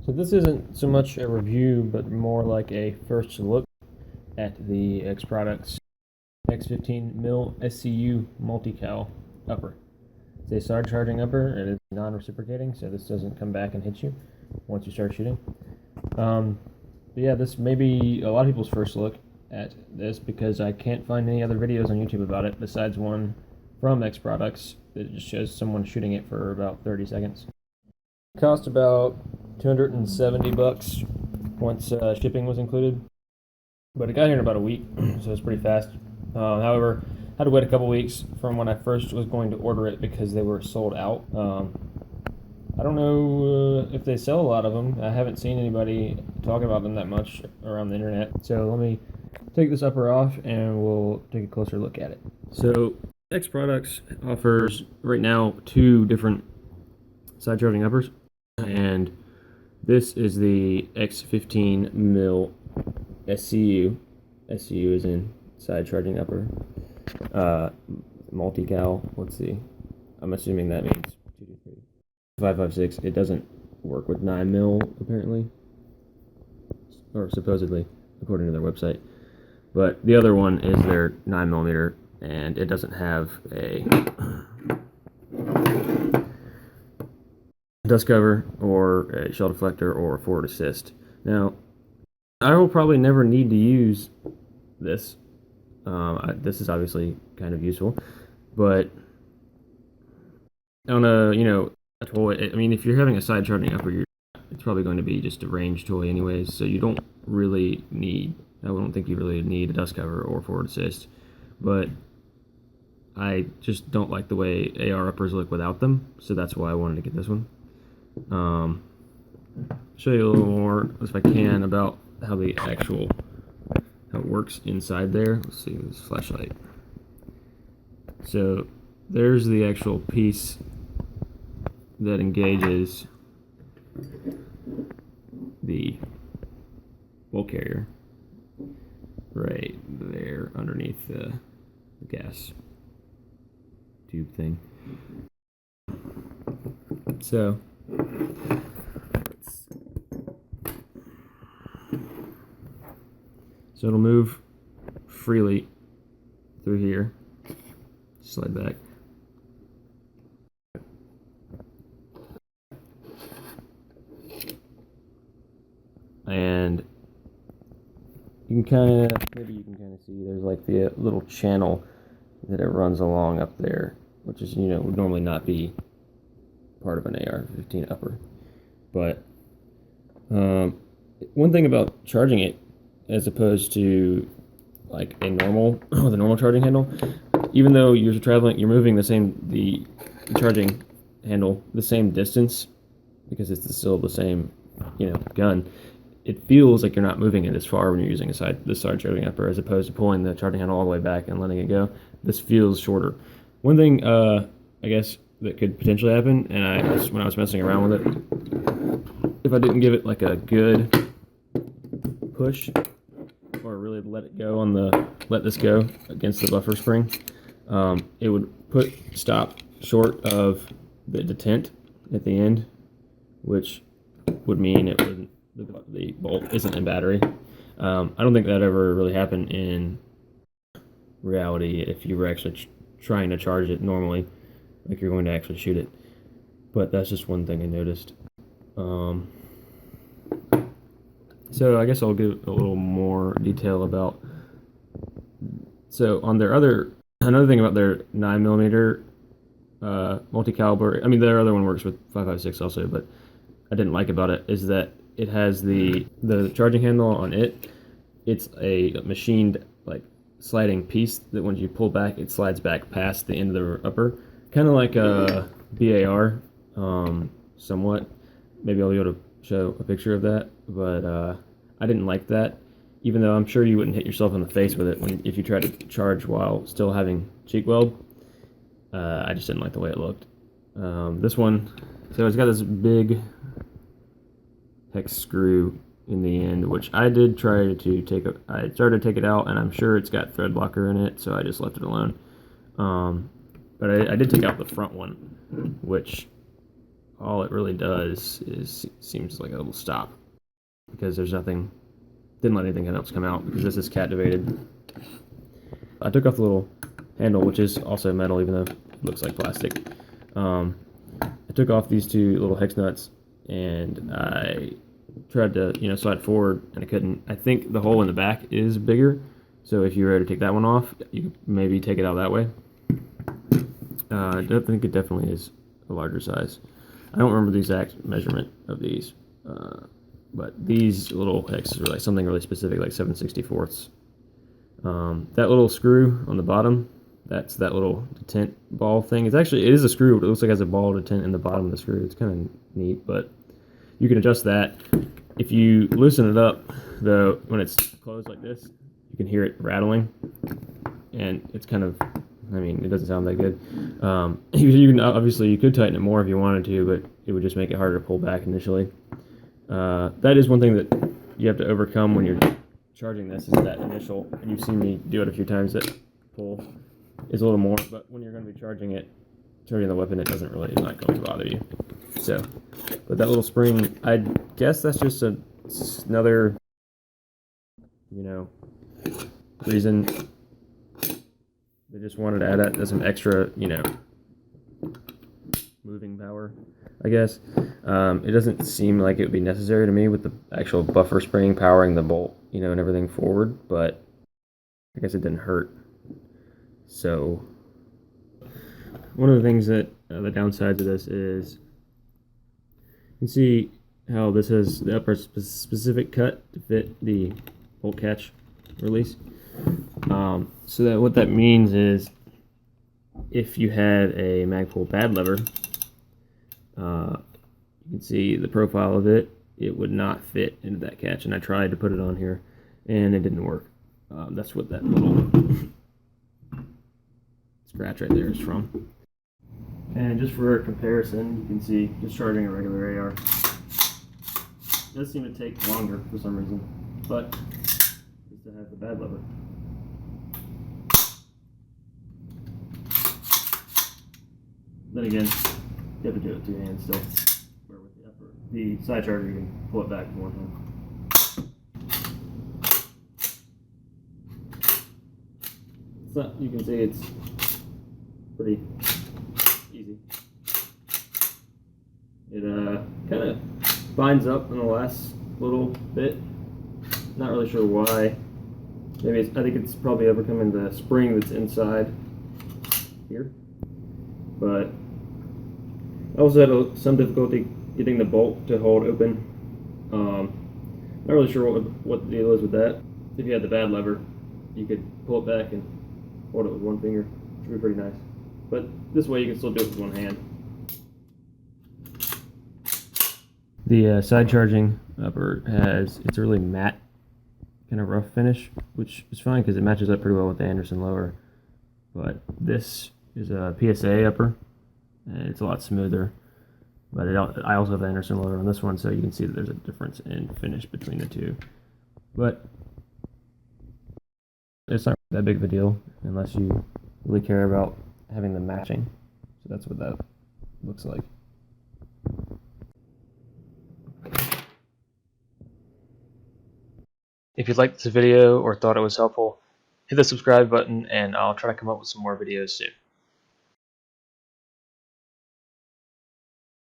So this isn't so much a review, but more like a first look at the X Products X-15 MIL-SCU multi-cal upper. It's a side charging upper. It is non-reciprocating, so this doesn't come back and hit you once you start shooting. But yeah, this may be a lot of people's first look at this because I can't find any other videos on YouTube about it besides one from X Products that just shows someone shooting it for about 30 seconds. It cost about $270 once shipping was included, but it got here in about a week, so it's pretty fast. However, I had to wait a couple weeks from when I first was going to order it because they were sold out. I don't know if they sell a lot of them. I haven't seen anybody talk about them that much around the internet. So let me take this upper off and we'll take a closer look at it. So X Products offers right now two different side charging uppers, and this is the X-15 MIL-SCU. SCU is in side charging upper. Multi-cal, let's see. I'm assuming that means 5.56. It doesn't work with 9 mil apparently, or supposedly, according to their website. But the other one is their 9mm, and it doesn't have a dust cover or a shell deflector or a forward assist. Now, I will probably never need to use this. This is obviously kind of useful, but on a toy, I mean, if you're having a side charging upper, it's probably going to be just a range toy anyways, so you don't really need, I don't think you really need a dust cover or forward assist, but I just don't like the way AR uppers look without them, so that's why I wanted to get this one. Show you a little more, if I can, about how it works inside there. Let's see this flashlight. So there's the actual piece that engages the ball carrier right there underneath the gas tube thing. So it'll move freely through here. Slide back. And you can maybe see there's like the little channel that it runs along up there, which is, would normally not be part of an AR-15 upper. But one thing about charging it as opposed to like the normal charging handle, even though you're moving the charging handle the same distance because it's still the same gun, it feels like you're not moving it as far when you're using this side charging upper as opposed to pulling the charging handle all the way back and letting it go. This feels shorter. One thing I guess that could potentially happen, and when I was messing around with it, if I didn't give it like a good push or really let this go against the buffer spring, it would stop short of the detent at the end, which would mean the bolt isn't in battery. I don't think that ever really happened in reality if you were actually trying to charge it normally, like you're going to actually shoot it. But that's just one thing I noticed. So I guess I'll give a little more detail about. So on another thing about their 9mm multi-caliber. I mean, their other one works with 5.56 also, but I didn't like about it is that it has the charging handle on it. It's a machined like sliding piece that when you pull back, it slides back past the end of the upper, kind of like a BAR, somewhat. Maybe I'll be able to show a picture of that, but I didn't like that. Even though I'm sure you wouldn't hit yourself in the face with it if you try to charge while still having cheek weld. I just didn't like the way it looked. This one, so it's got this big hex screw in the end, which I did try to take. I started to take it out, and I'm sure it's got thread locker in it, so I just left it alone. But I did take out the front one, which all it really does is seems like a little stop, because there's nothing, didn't let anything else come out because this is captivated. I took off the little handle, which is also metal, even though it looks like plastic. I took off these two little hex nuts, and I tried to, slide forward, and I couldn't. I think the hole in the back is bigger, so if you were to take that one off, you could maybe take it out that way. I think it definitely is a larger size. I don't remember the exact measurement of these, but these little hexes are like something really specific, like 7/64. That little screw on the bottom, that's that little detent ball thing. It is a screw, but it looks like it has a ball detent in the bottom of the screw. It's kind of neat, but you can adjust that. If you loosen it up, though, when it's closed like this, you can hear it rattling, and it's kind of, it doesn't sound that good. You can obviously, you could tighten it more if you wanted to, but it would just make it harder to pull back initially. That is one thing that you have to overcome when you're charging this, is that initial, and you've seen me do it a few times, that pull is a little more, but when you're going to be charging the weapon, it's not going to bother you. So, but that little spring, I guess that's just another, reason they just wanted to add that as some extra, moving power, I guess. It doesn't seem like it would be necessary to me with the actual buffer spring powering the bolt, and everything forward, but I guess it didn't hurt. So, one of the things that, the downsides of this is, you can see how this has the upper specific cut to fit the bolt catch release. So that what that means is, if you had a Magpul bad lever, you can see the profile of it, it would not fit into that catch, and I tried to put it on here and it didn't work. That's what that little scratch right there is from. And just for a comparison, you can see just charging a regular AR, it does seem to take longer for some reason, but just to have the bad lever. Then again, you have to do it with 2 hands still. Where with the side charger, you can pull it back with 1 hand. You can see it's pretty easy. It kind of binds up in the last little bit. Not really sure why. I think it's probably overcoming the spring that's inside here. But I also had some difficulty getting the bolt to hold open. Not really sure what the deal is with that. If you had the bad lever, you could pull it back and hold it with 1 finger, which would be pretty nice. But this way you can still do it with 1 hand. The side charging upper it's a really matte, kind of rough finish, which is fine because it matches up pretty well with the Anderson lower. But this is a PSA upper, and it's a lot smoother. But I also have the Anderson lower on this one, so you can see that there's a difference in finish between the two. But it's not that big of a deal unless you really care about having them matching. So that's what that looks like. If you liked this video or thought it was helpful, hit the subscribe button, and I'll try to come up with some more videos soon.